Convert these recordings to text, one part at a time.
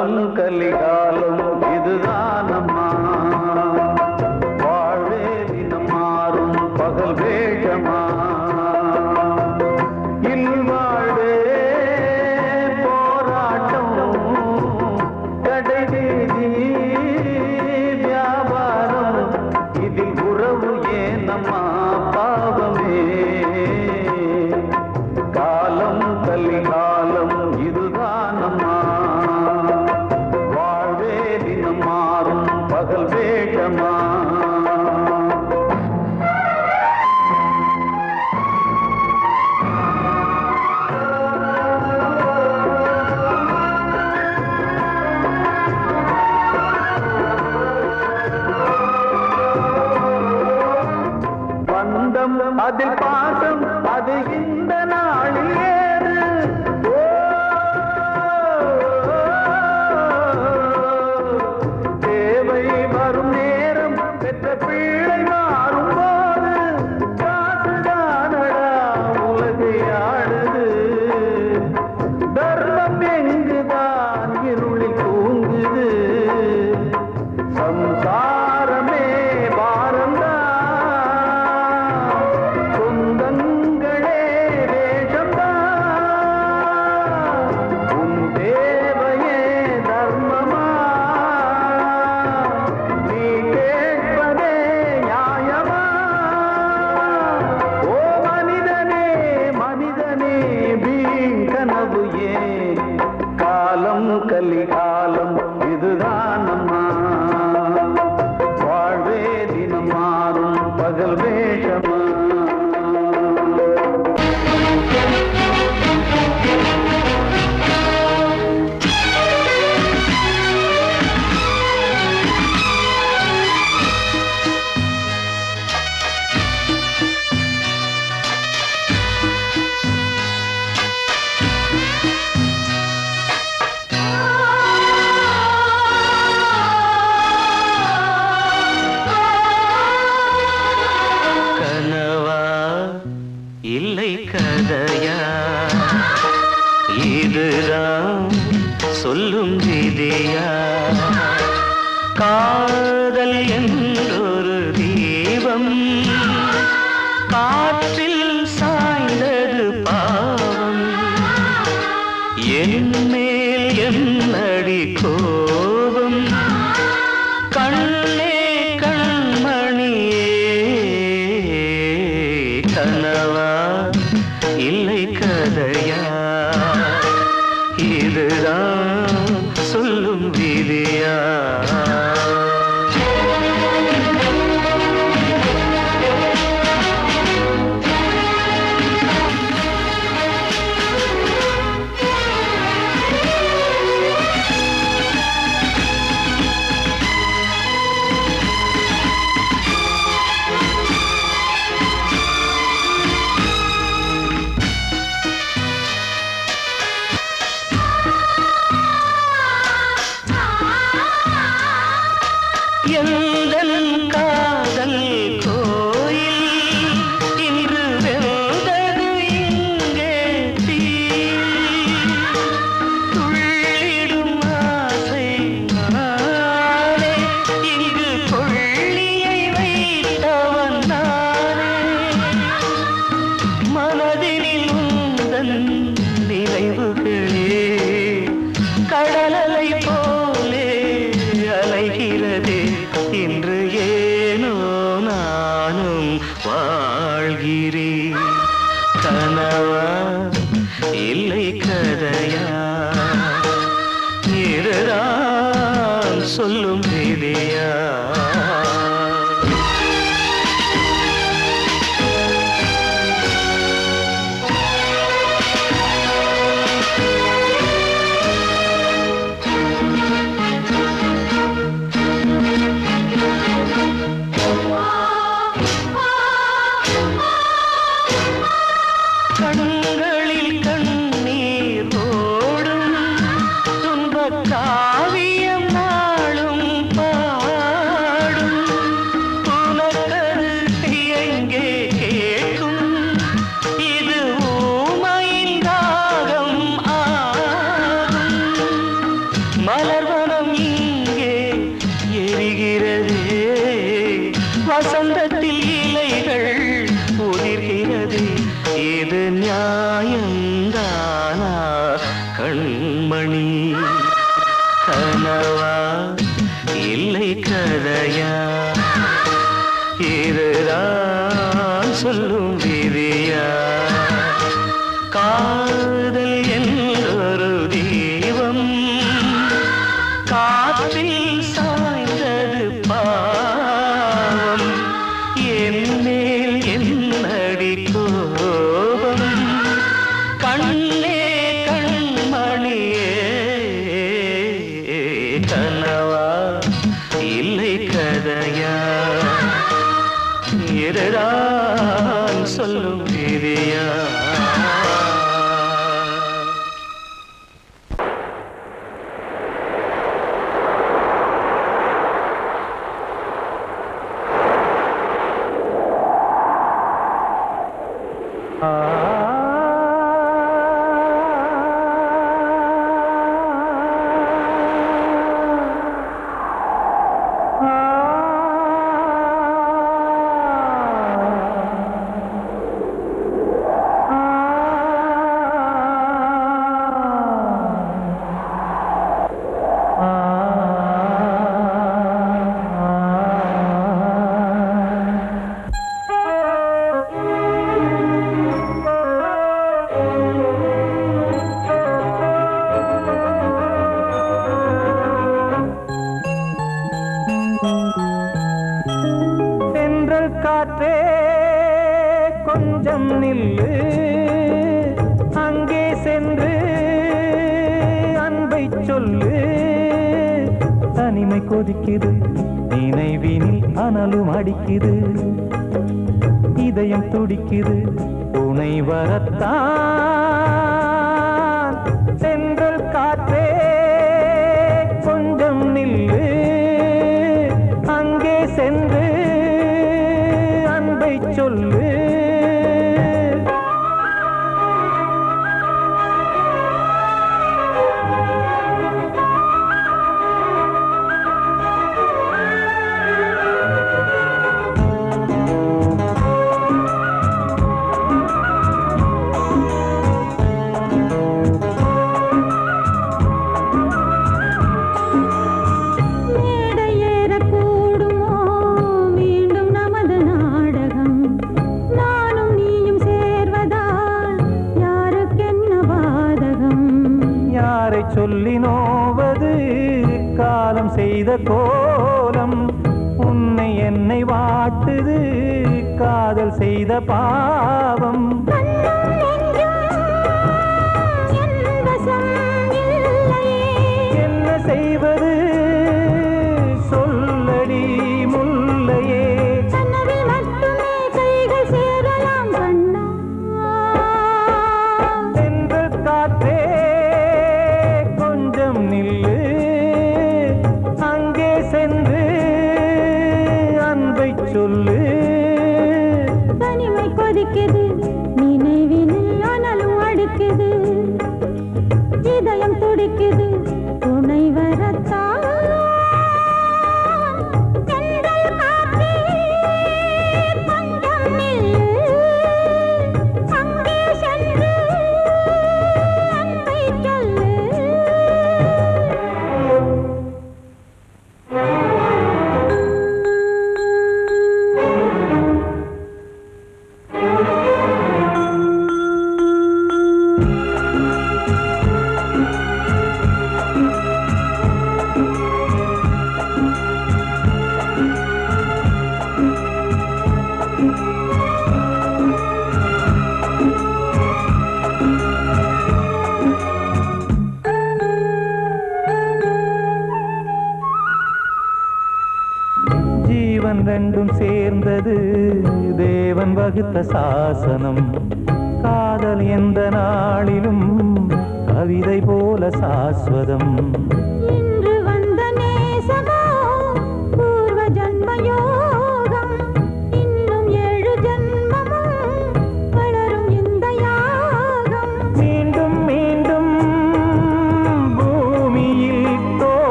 காலம் கலிகாலம் இதுதானம்மா, வாழ்வே தினம் மாறும் பகல் வேஷமா, இல்வாழ்வே போராட்டம் கடைவீதி வியாபாரம், இதில் உறவு ஏனம்மா பாவமே, காலம் கலிகாலம் இதுதானம்மா, வாழ்வே தினம் மாறும் பகல் வேஷமா. பந்தம் அதில் பாசம் அது இந்த நாளில் ஏது, தேவை வரும் நேரம் பெற்ற பிள்ளை மாறும் போது, காசுதானடா உலகை ஆடுது, தர்மம் எங்குதான் இருளில் தூங்குது, சம்சாரமே பாரந்தா, சொந்தங்களே வேஷம்தா, உன் தேவையே தர்மமா, நீ கேட்பதே நியாயமா, ஓ மனிதனே மனிதனே வீண் கனவு ஏன், காலம் கலிகாலம் இதுதானம்மா, வாழ்வே தினம் மாறும் பகல் வேஷமா. கனவா இல்லை கதையா, இதுதான் சொல்லும் விதியா, காதல் என்றொரு தீபம் காற்றில் சாய்ந்தது பாவம், என் மேல் என்னடி கோபம், கண்ணே கண்மணியே, கனவா இல்லை கதையா, இதுதான் சொல்லும் விதியா. எந்தன் காதல் கோயில் இன்று வெந்தது இங்கே தீ, துள்ளிடும் ஆசை நானே, இங்கு கொள்ளியை வைத்தவன் நானே, மனதினில் உந்தன் நினைவுகளே கடலலை போலே அலைகிறதே, இன்று ஏனோ நானும் வாழ்கிறேன், கனவா இல்லை கதையா, இதுதான் சொல்லும் விதியா. கண்களில் கண்ணீர் ஓடும் துன்பக் காவியம் நாளும் பாடும், உனக்கது எங்கே கேட்கும், இது ஊமையின் தாகம் ஆகும், மலர்வனம் இங்கே எரிகிறதே, வசந்தத்தில் இலைகள் உதிர்கிறது. இது நியாயந்தானா கண்மணி? கனவா இல்லை கதையா? இதுதான் சொல்லும் விதியா? காதல் என்றொரு தீபம் காற்றில் சாய்ந்தது பாவம். என் மேல் என்னடி கோபம்? கண்ணே கண்மணியே, கனவா இல்லை கதையா? இதுதான் சொல்லும் விதியா? காற்றே கொஞ்சம் நில்லு, அங்கே சென்று அன்பை சொல்லு. தனிமை கொதிக்குது, நினைவினில் அனலும் அடிக்குது, இதயம் துடிக்குது துணை வரத்தான். சென்றல் காற்றே கொஞ்சம் நில்லு, அங்கே சென்று அன்பை சொல்லு. சொல்லி நோவது காலம் செய்த கோலம், உன்னை என்னை வாட்டுது காதல் செய்த பாவம். என்ன செய்வது சொல்லடி முல்லையே? சென்றல் காற்றே நில்லு, அங்கே சென்று அன்பை சொல்லு. தனிமை கொதிக்குது, நினைவினில் அனலும் அடிக்குது, இதயம் துடிக்குது துணை வரத்தான். ஜீவன் ரெண்டும் சேர்ந்தது தேவன் வகுத்த சாசனம். காதல் எந்த நாளிலும் கவிதை போல சாஸ்வதம். இன்று வந்த நேசமோ பூர்வ ஜன்மயோகம், இன்னும் 7 ஜன்மமும் வளரும் இந்த யாகம். மீண்டும் மீண்டும் பூமியில்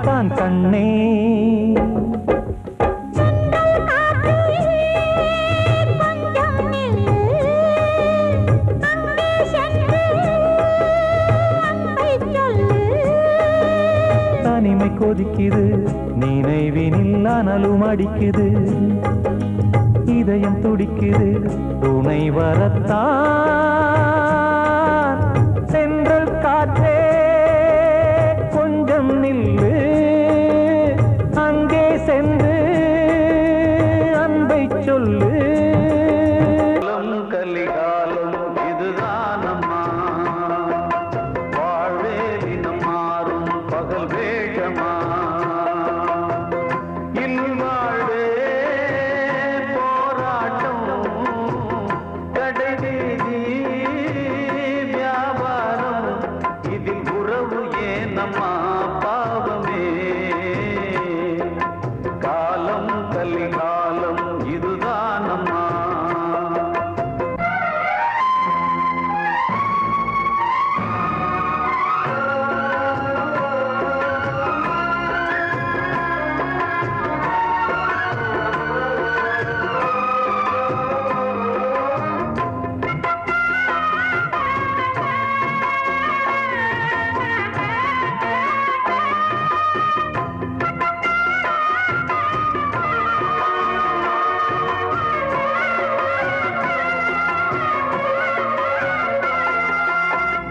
வரத்தான் கண்ணே. தனிமை கொதிக்குது நினைவினில் அனலும் அடிக்குது, இதயம் துடிக்குது துணை வரத்தான். சென்றல் காற்றே கொஞ்சம் நில்லு, அங்கே சென்று அன்பை சொல்லு. கலிகாலம் இதுதான் அம்மா, வாழ்வே தினம் மாறும் பகல் வேஷமா. இல்வாழ்வே போராட்டம், கடைவீதி வியாபாரம், இதில் உறவு ஏனம்மா பாவமே. காலம் கலிகாலம் இதுதான் அம்மா.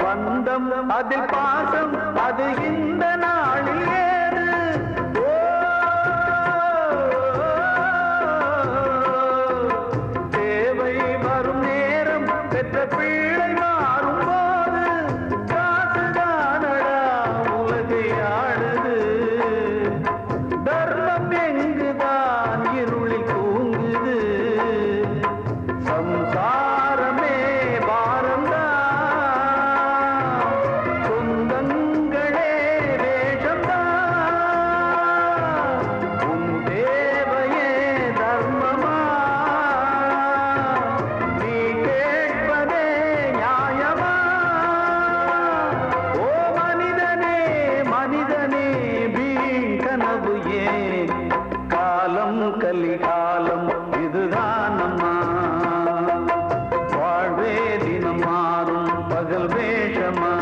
பந்தம் அதில் பாசம் அது இந்த நாளில் ஏது. தேவை வரும் நேரம் பெற்ற பிள்ளை மாறும் போது, காசுதானடா உலகை ஆடுது. தர்மம் எங்குதான் இருளில் தூங்குது, சம்சாரமே பாரம்தான். சொந்தங்களே வேஷம்தான், உன் தேவையே தர்மமா. நீ கேட்பதே நியாயமா. ஓ மனிதனே மனிதனே வீண் கனவு ஏன். காலம் கலிகாலம் இதுதான் அம்மா, வாழ்வே தினம் மாறும் பகல் வேஷமா.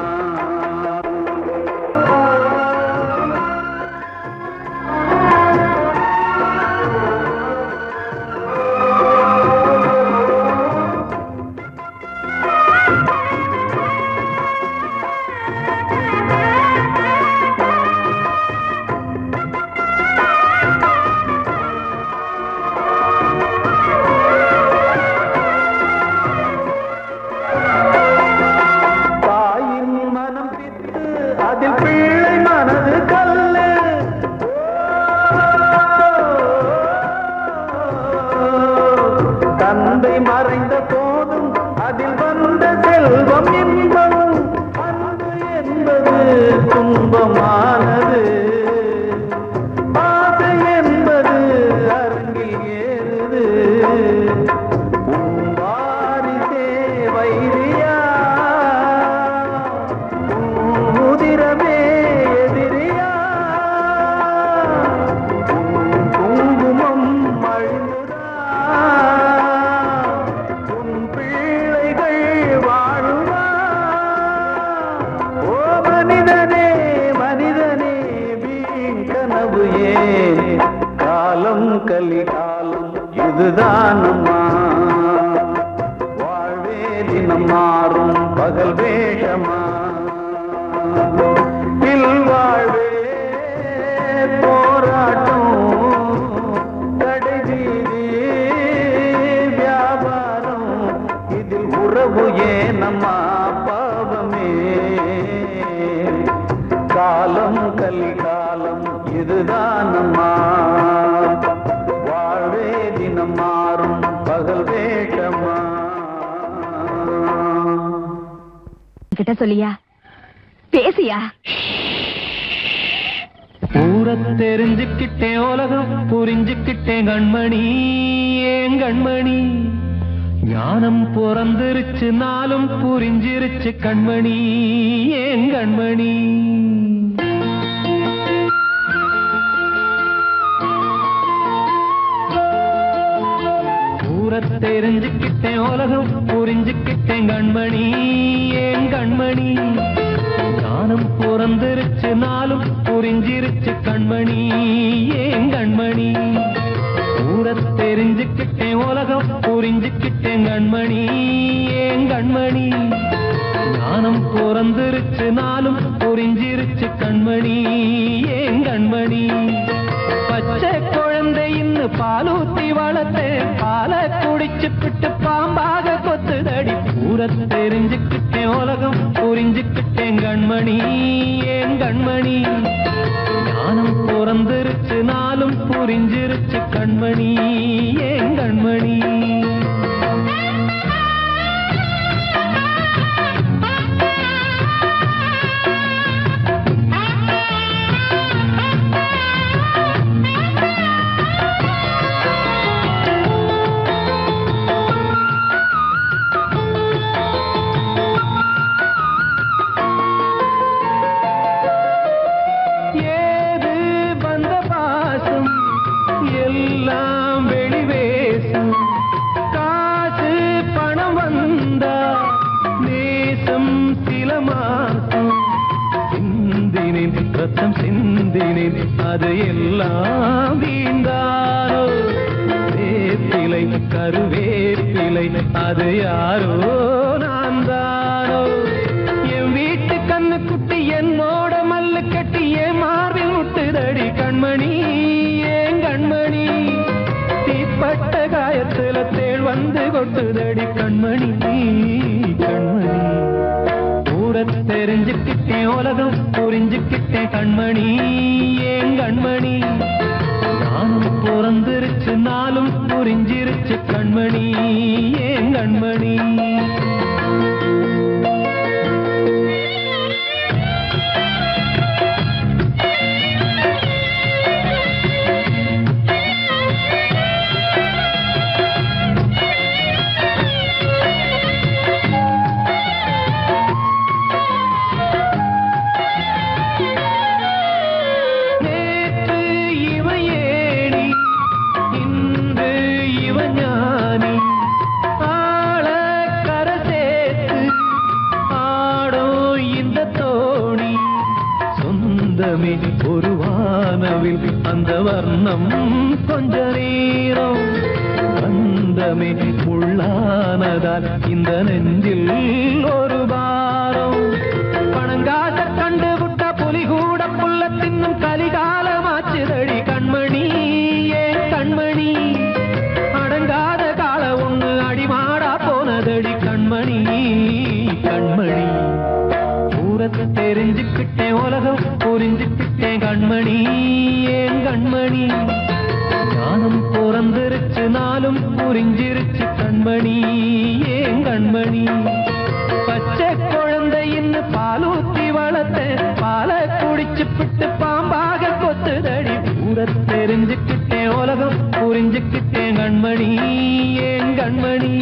தாயின் மனம் பித்து அதில் பிள்ளை மனது கல்லு. தந்தை மறைந்த போதும் அதில் வந்த செல்வம் இன்பம். அன்பு என்பது துன்பமானது, ஆசை என்பது அரங்கில் ஏறுது. உன் வாரிசே வைரியா, உதிரமே எதிரியா. உன் குங்குமம் அழுதா, உன் பிள்ளைகள் வாழுமா. ஓ மனிதனே மனிதனே வீண் கனவு ஏன். காலம் கலிகாலம் இதுதான் அம்மா, வாழ்வே தினம் மாறும் பகல் வேஷமா. இல்வாழ்வே போராட்டம், கடைவீதி வியாபாரம், இதில் உறவு ஏனம்மா பாவமே. காலம் கலிகாலம் இதுதான் அம்மா, வாழ்வே தினம் மாறும் பகல் வேஷமா. கிட்ட சொல்லியா பேசியா? ஊரை தெரிஞ்சுக்கிட்டேன், உலகம் புரிஞ்சுக்கிட்டேன் கண்மணி, ஏன் கண்மணி. ஞானம் பிறந்திருச்சு, நாளும் புரிஞ்சிருச்சு கண்மணி, ஏன் கண்மணி. தெரிஞ்சுக்கிட்டேன் உலகம் புரிஞ்சுக்கிட்டேன் கண்மணி ஏன் கண்மணி ஞானம் பிறந்திருச்சு நாளும் புரிஞ்சிருச்சு கண்மணி ஏன் கண்மணி தெரிஞ்சுக்கிட்டேன் உலகம் புரிஞ்சுக்கிட்டேன் கண்மணி ஏன் கண்மணி ஞானம் பிறந்திருச்சு நாளும் புரிஞ்சிருச்சு கண்மணி ஏன் கண்மணி பச்சை குழந்தை இன்னும் பாலூத்தி வளர்த்தேன் பாலை குடிச்சு பிட்டு பாம்பாக கொத்துதடி தெரிஞ்சுக்கிட்டேன் உலகம் புரிஞ்சுக்கிட்டேன் கண்மணி ஏன் கண்மணி ஞானம் பிறந்திருச்சு நாளும் புரிஞ்சிருச்சு கண்மணி ஏன் கண்மணி ரத்தம் சிந்தினேன் அது எல்லாம் வீந்தாரோ வேப்பிலை கருவேப்பிலை அது யாரோ நான் தானோ என் வீட்டு கண்ணு குட்டி என்னோட மல்லு கட்டி என் மார்பில் முட்டுதடி கண்மணி ஏன் கண்மணி தீப்பட்ட காயத்துல தேள் வந்து கொட்டுதடி கண்மணி கண்மணி தெரிஞ்சுக்கிட்டேன் உலகம் புரிஞ்சுக்கிட்டேன் கண்மணி ஏன் கண்மணி நானும் பிறந்திருச்சு நாளும் புரிஞ்சிருச்சு கண்மணி ஏன் கண்மணி ஒரு வானவில் அந்த வர்ணம் கொஞ்ச நேரம் வந்தமே உள்ளானதால் இந்த நெஞ்சில் ஒரு பாரம் பணங்காச கண்டு விட்ட புலி கூட புல்ல தின்னும் கலிகாலமாச்சுதடி கண்மணி ஏன் கண்மணி அடங்காத கால ஒண்ணு அடிமாடா போனதடி கண்மணி கண்மணி தெரிஞ்சுக்கிட்டேன் உலகம் புரிஞ்சுக்கிட்டேன் கண்மணி ஏன் கண்மணி ஞானம் பிறந்திருச்சு நாளும் புரிஞ்சிருச்சு கண்மணி ஏன் கண்மணி பச்சை குழந்தை இன்னும் பாலூத்தி வளர்த்தேன் பாலை குடிச்சு பிட்டு பாம்பாக கொத்துதடி தெரிஞ்சுக்கிட்டேன் உலகம் புரிஞ்சுக்கிட்டேன் கண்மணி ஏன் கண்மணி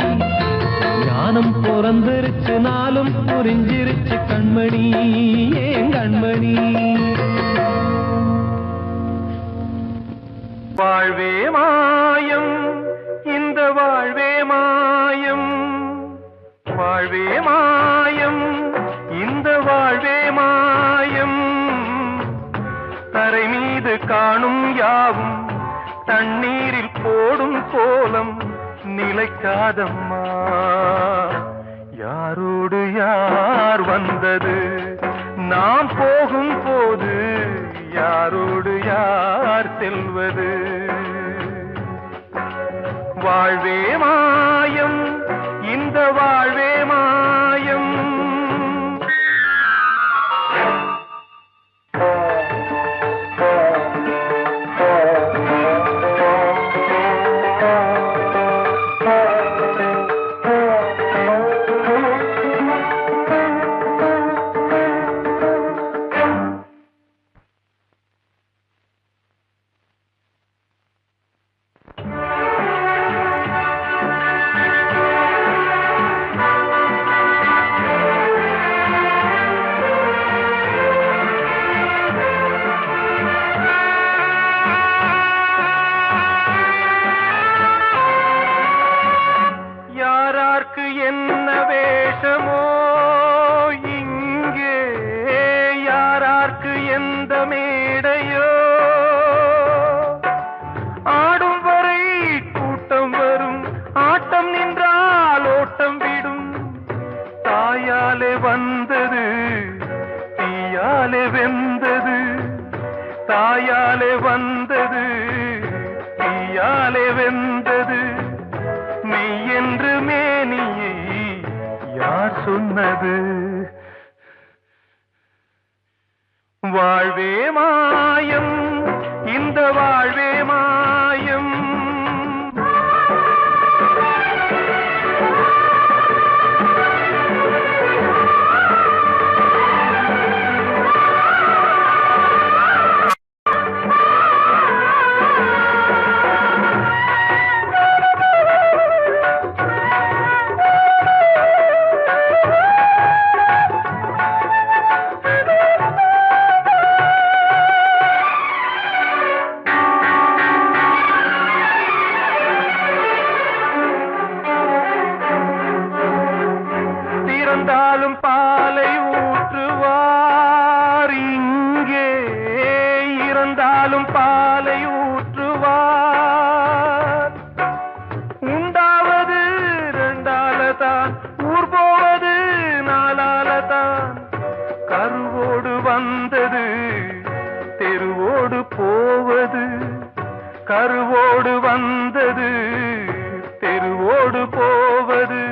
ஞானம் பிறந்திருச்சு நாளும் புரிஞ்சிருச்சு கண்மணி ஏன் கண்மணி வாழ்வே மாயம் இந்த வாழ்வே மாயம் வாழ்வே மாயம் இந்த வாழ்வே மாயம் தரை மீது காணும் யாவும் தண்ணீரில் போடும் கோலம் நிலைக்காதம்மா யாரோடு யார் வந்தது நாம் போகும் போது யாரோடு யார் செல்வது வாழ்வே மாயம் இந்த வாழ்வே மாயம் யாரார்க்கு என்ன வேஷமோ இங்கே, யாரார்க்கு எந்த மேடையோ, ஆடும் வரை கூட்டம் வரும், ஆட்டம் நின்றால் ஓட்டம் விடும். தாயாலே வந்தது தீயாலே வெந்தது, தாயாலே வந்தது தீயாலே வெந்தது. மெய் என்று மேனியை யார் சொன்னது? வாழ்வே மாயம், இந்த வாழ்வே மாயம். இறந்தாலும் பாலை ஊற்றுவார் இங்கே, இறந்தாலும் பாலை ஊற்றுவார். உண்டாவது ரெண்டாலதான், ஊர் போவது நாலாலதான். கருவோடு வந்தது தெருவோடு போவது, கருவோடு வந்தது தெருவோடு போவது.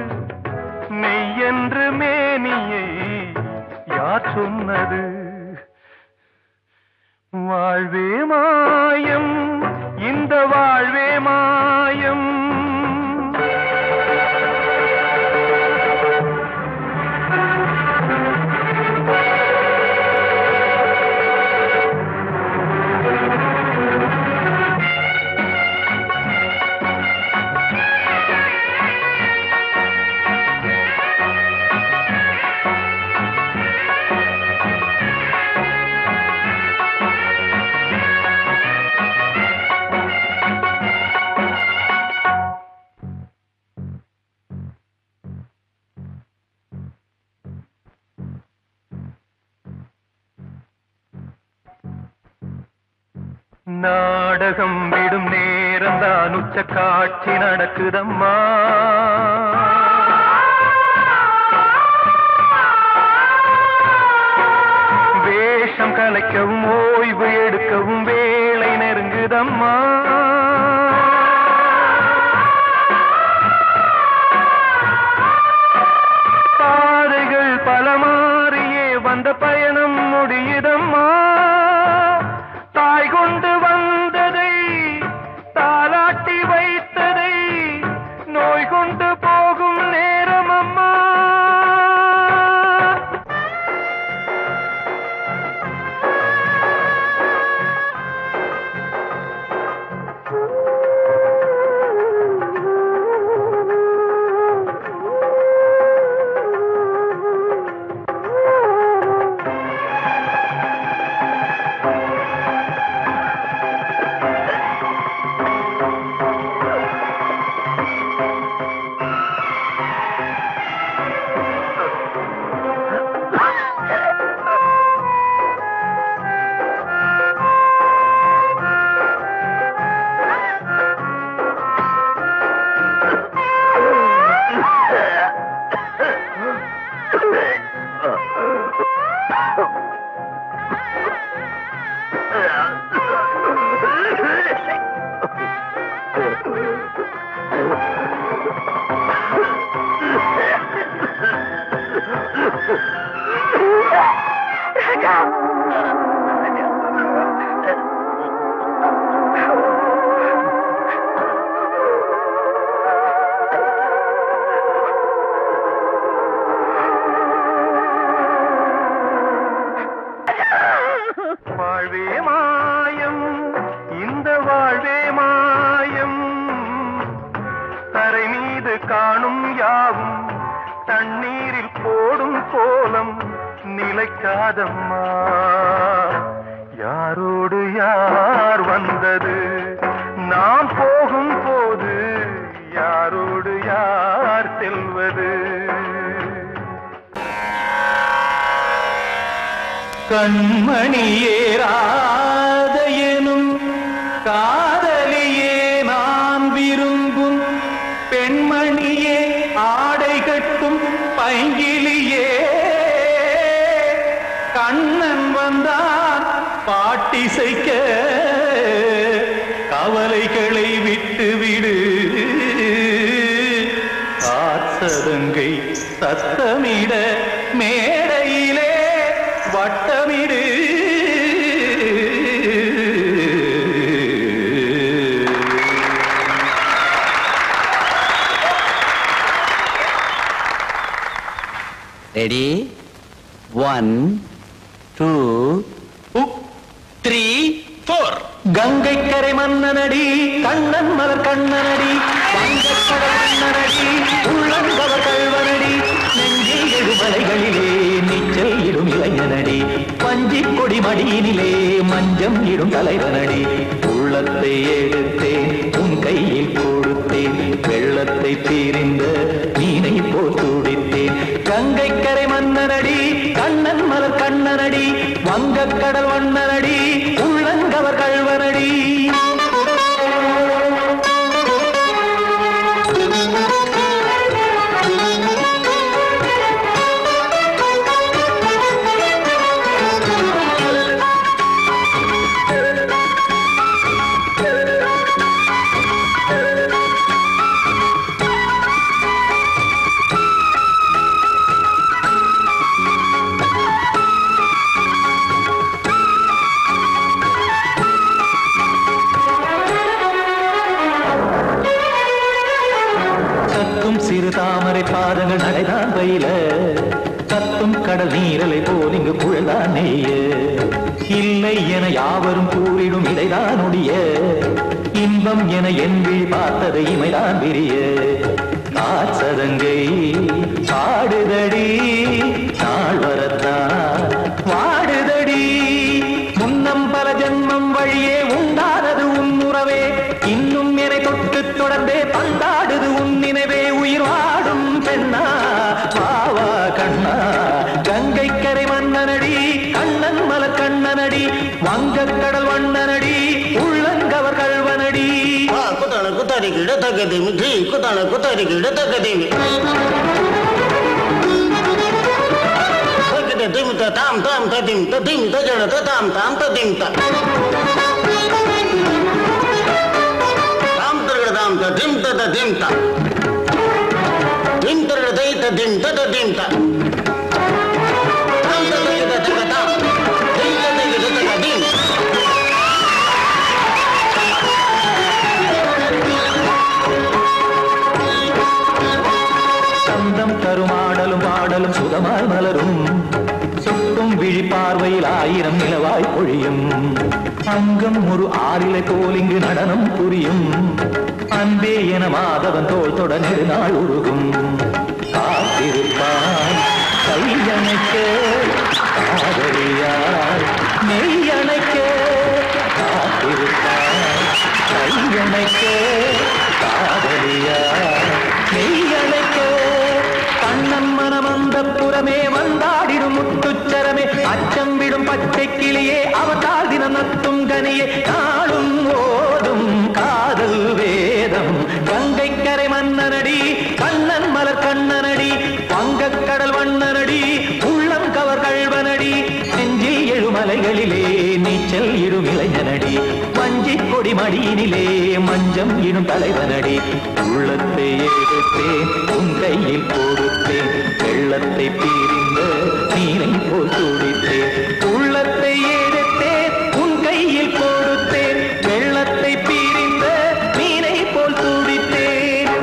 மெய் என்று மேனியை யார் சொன்னது? வாழ்வே மாயம், இந்த வாழ்வே மாயம். நாடகம் விடும் நேரம் தான், உச்ச காட்சி நடக்குதம்மா. வேஷம் கலைக்கவும் ஓய்வு எடுக்கவும் வேளை நெருங்குதம்மா. பாதைகள் பல மாறியே வந்த பயணம் முடியுதம்மா. தாய் கொண்டு வந்ததை தாலாட்டி வைத்ததை நோய் கொண்டு போகும் நேரம் அம்மா. வாழ்வே மாயம், இந்த வாழ்வே மாயம். தரை மீது காணும் யாவும் தண்ணீரில் போடும் கோலம் நிலைக்காதம்மா. யாரோடு யார் வந்தது நாம் போகும் போது, யாரோடு யார் செல்வது. கண்மணியே ராத எனும் காதலியே நான் விரும்பும் பெண்மணியே ஆடை கட்டும் பைங்கிலியே கண்ணன் வந்தான் பாட்டிசைக்க கவலைகளை விட்டுவிடு காத்ததங்கை சத்தமிட மேடையிலே வட்டமிடு. ரெடி 1 2 3 4. கங்கை கரை மன்னனடி கண்ணன் மலர் கண்ணனடி வங்கக்கடல் மன்னனடி உள்ளங்கவர் கல்வனடி நெஞ்சில் எழுமலைகளிலே நீச்சல் இடும் இளைஞனடி பஞ்சி கொடி மடியினிலே மஞ்சம் இடும் தலைவனடி. உள்ளத்தை எடுத்தேன் உன் கையில் கொடுத்தேன் வெள்ளத்தை தீரிந்த மீனை போல் துடித்தேன். கங்கை கரை மன்னனடி கண்ணன் மலர் கண்ணனடி வங்கக்கடல் மன்னனடி உள்ளங்கவர் கல்வனடி. சிறு தாமரை பாதங்கள் நடைதான் பயில கத்தும் கடல் நீரலை போல் இங்கு புழல்தான் நெய்ய இல்லை என யாவரும் கூறிடும் இடைதான் உடைய இன்பம் என என்பி பார்த்தது இமைதான் விரிய காச்சதங்கை பாடுதடி நாள் வரத்தான் வாடுதடி முன்னம் பல ஜென்மம் வழியே உண்டானது உன் உறவே இன்னும் என்னை தொட்டு தொடர்ந்தே பந்தாடுது உன் நினைவே உயிர் வாடும் பெண்ணா வாவா கண்ணா. கங்கை கரை மன்னனடி கண்ணன் மலர் கண்ணனடி வங்கக்கடல் வண்ணனடி உள்ளங்கவர் கல்வனடி. குத்தான குத்தாரி கிட தகதேமி ஜி குத்தான குத்தாரி கிட தகதேமி திம் தாம் தாம் ததிம் ததிம் தஜட தாம் தாம் ததிம் தாம் தர்கட தாம் ததிம் ததிம் தாம் திம் தர்கட தை ததிம் ததிம் தாம் தாம் தர்கட தகதாம் திம் தர்கட தகதிம். சந்தம் தருமாடலும் பாடலும் சுகமாய் மலரும் சுட்டும் விழி பார்வையில் ஆயிரம் நிலவாய் பொழியும் அங்கம் ஒரு ஆறிலை போல் இங்கு நடனம் புரியும் அன்பே என மாதவன் தோல் தொட நெடுநாள் உருகும் காத்திருப்பான் கையணைக்க காதலியார் மெய்யணைக்க காத்திருப்பான் கையணைக்க காதலியார் மெய்யணைக்க கண்ணன் மனம் அந்த புறமே வந்தாடிடும் முத்துச்சரமே அச்சம் விடும் பச்சை கிளியே அவதால் தினம் நத்தும் கனியே நாளும் ஓடும் காதல் வேதம். கங்கை கரை மன்னனடி கண்ணன் மலர் கண்ணனடி வங்கக்கடல் வண்ணனடி உள்ளம் கவர் கல்வனடி நெஞ்சில் எழுமலைகளிலே நீச்சல் இடும் இளைஞனடி வஞ்சி கொடி மடியினிலே மஞ்சம் இடும் தலைவனடி. உள்ளத்தை எடுத்தேன் உன் கையில் கொடுத்தேன் வெள்ளத்தை பீரிந்த நீரை போல் துடித்தேன். உள்ளத்தை எடுத்தேன் உன் கையில் கொடுத்தேன் வெள்ளத்தை பீரிந்த மீனை போல் துடித்தேன்.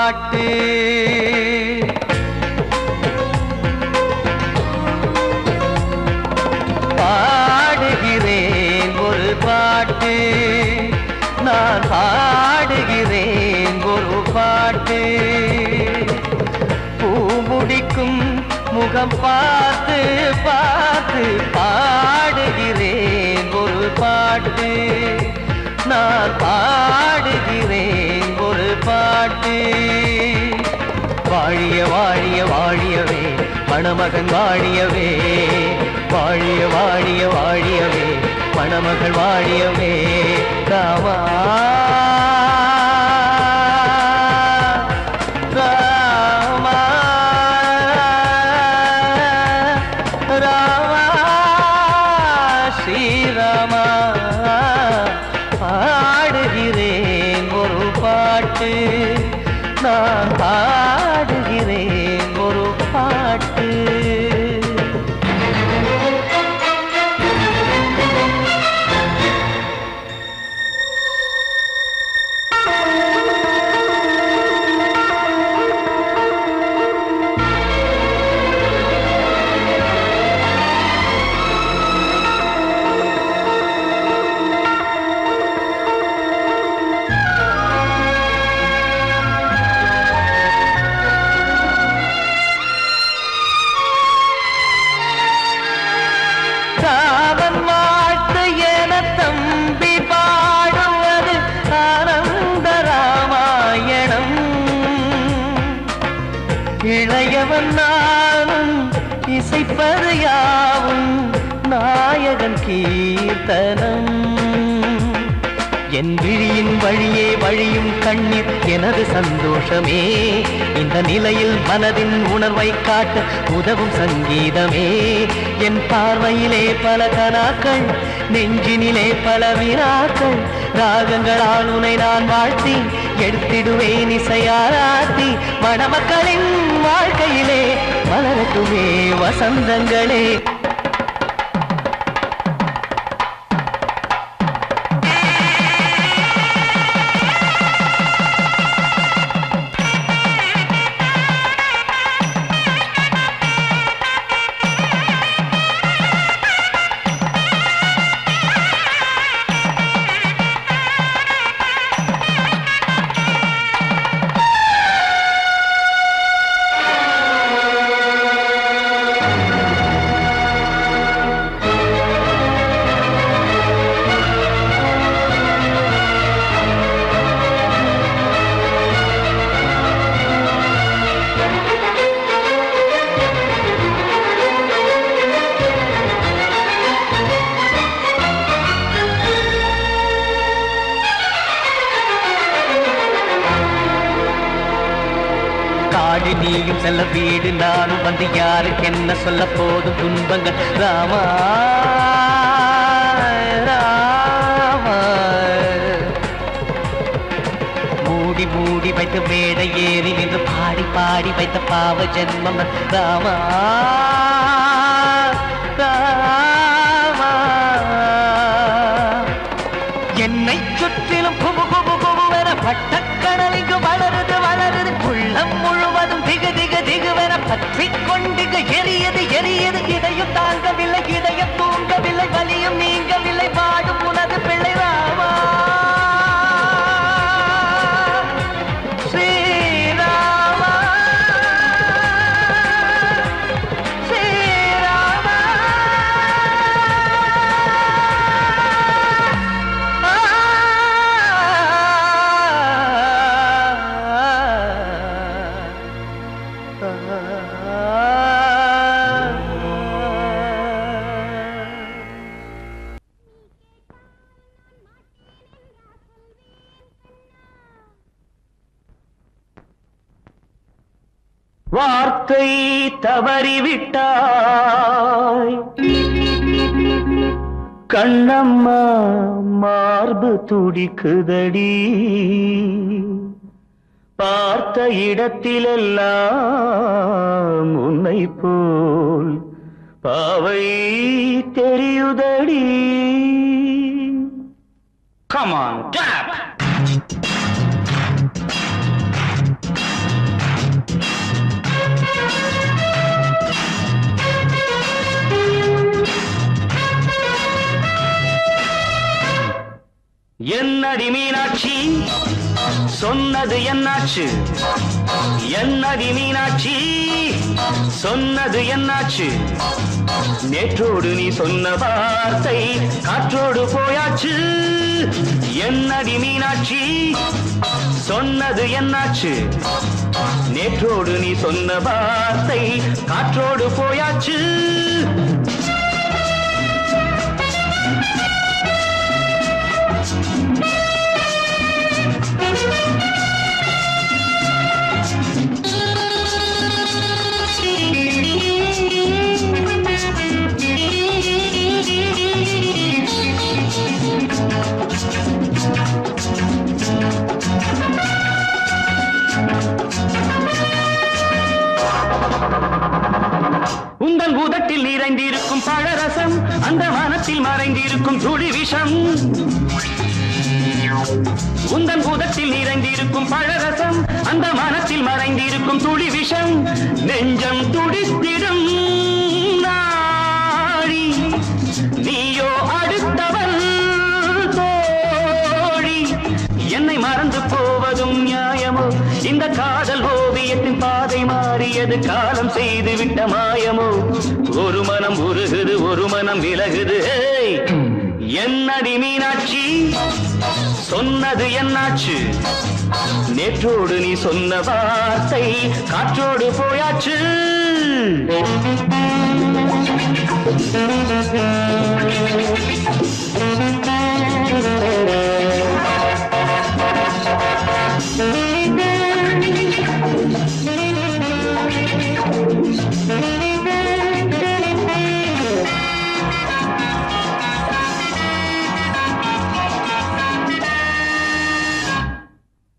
பாட்டு பாடுகிறேன் ஒரு பாட்டு நான் பாடுகிறேன் ஒரு பாட்டு பூ முடிக்கும் முகம் பார்த்து பார்த்து பாடுகிறேன் ஒரு பாட்டு நான் பாடுகிறேன் ஒரு பாட்டு வாழிய வாழிய வாழியவே மணமகன் வாழியவே வாழிய வாழிய வாழியவே மணமகள் வாழியவே ராமா ராமா ராமா ஸ்ரீராமா பாடுகிறேன் ஒரு பாட்டு நான் பாடுகிறேன் ஒரு பாட்டு ராமன் வாழ்த்து என தம்பி பாடுவது ஆனந்த ராமாயணம் இளையவன் நானும் இசைப்பது யாவும் நாயகன் கீர்த்தனம் என் விழியின் வழியே வழியும் கண்ணீர் எனது சந்தோஷமே இந்த நிலையில் மனதின் உணர்வை காட்ட உதவும் சங்கீதமே என் பார்வையிலே பல கனாக்கள் நெஞ்சினிலே பல வினாக்கள் ராகங்களால் உனை நான் வாழ்த்தி எடுத்திடுவேன் இசையாராத்தி மணமக்களின் வாழ்க்கையிலே மலரட்டுமே வசந்தங்களே காடு நீயும் செல்ல வீடு நானும் வந்து யாருக்கு என்ன சொல்ல போதும் துன்பங்கள் ராமா ராமா மூடி மூடி வைத்த மேடை ஏறி நின்று பாடி பாடி வைத்த பாவ ஜென்மம் ராமா ராமா என்னை சுற்றிலும் குபு குபு குபுவென பட்டக்கடல் இங்கு வளருது வளருது உள்ளம் முழுவதும் திகு திகு திகுவென பற்றி கொண்டிகு எரியது எரியது இதையும் தாங்கவில்லை இதயம் தூங்கவில்லை வலியும் நீங்கவில்லை பாடும் உனது பிள்ளை ராமா ஸ்ரீராமா ஸ்ரீராமா வார்த்தை தவறிவிட்டாய் கண்ணம்மா மார்பு துடிக்குதடி பார்த்த இடத்திலெல்லாம் உன்னை போல் பாவை தெரியுதடி. Come on, tap! என்னடி மீனாட்சி சொன்னது என்னாச்சு? என்னடி மீனாட்சி சொன்னது என்னாச்சு? நேற்றோடு நீ சொன்ன வார்த்தை காற்றோடு போயாச்சு. என்னடி மீனாட்சி சொன்னது என்னாச்சு? நேற்றோடு நீ சொன்ன வார்த்தை காற்றோடு போயாச்சு. உங்கள் உதட்டில் நிறைந்திருக்கும் பழரசம் அந்த மனத்தில் மறைந்திருக்கும் துளி விஷம். உங்கள் உதட்டில் நிறைந்திருக்கும் பழரசம் அந்த மனத்தில் மறைந்திருக்கும் துளி விஷம். நெஞ்சம் துடித்திடும் நாடி நீயோ அடுத்தவள் தோழி. என்னை மறந்து போவதும் நியாயமோ? இந்த காதல் ஓவியத்தின் பாதை மாறியது காலம் செய்து விட்ட மாயமோ? ஒரு மனம் உருகுது ஒரு மனம் விலகுது. என்னடி மீனாட்சி சொன்னது என்னாச்சு? நேற்றோடு நீ சொன்ன வார்த்தை காற்றோடு போயாச்சு.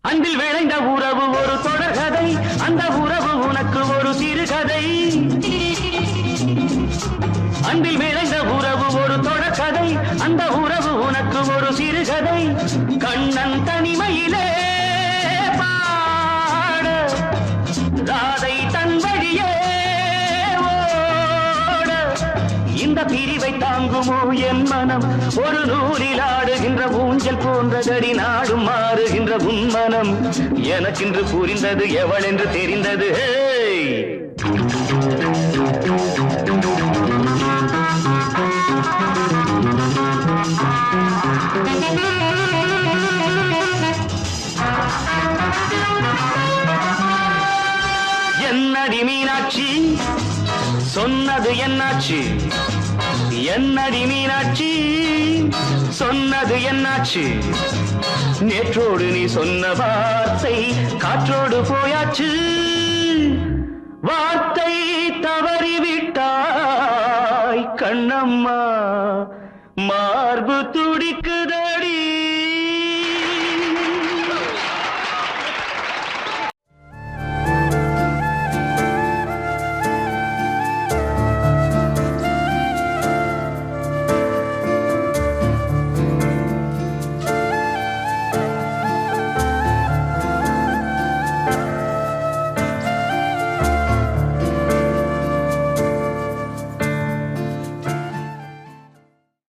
அன்பில் விளைந்த உறவு ஒரு தொடர்கதை, அந்த உறவு உனக்கு ஒரு சிறுகதை. அன்பில் விளைந்த உறவு ஒரு தொடர்கதை, அந்த உறவு உனக்கு ஒரு சிறுகதை. கண்ணன் தனிமையிலே பாட ராதை தன் வழியே ஓட. இந்த பிரிவை தாங்குமோ என் மனம்? ஒரு நூலில் ஆடுகின்ற ஊஞ்சல் போன்றதடி நாடும் மாறுகின்ற உன்மனம். எனக்கென்று புரிந்தது எவள் என்று தெரிந்தது. என்னடி மீனாட்சி சொன்னது என்னாச்சு? என்னடி மீனாட்சி சொன்னது என்னாச்சு? நேற்றோடு நீ சொன்ன வார்த்தை காற்றோடு போயாச்சு. வார்த்தை தவறு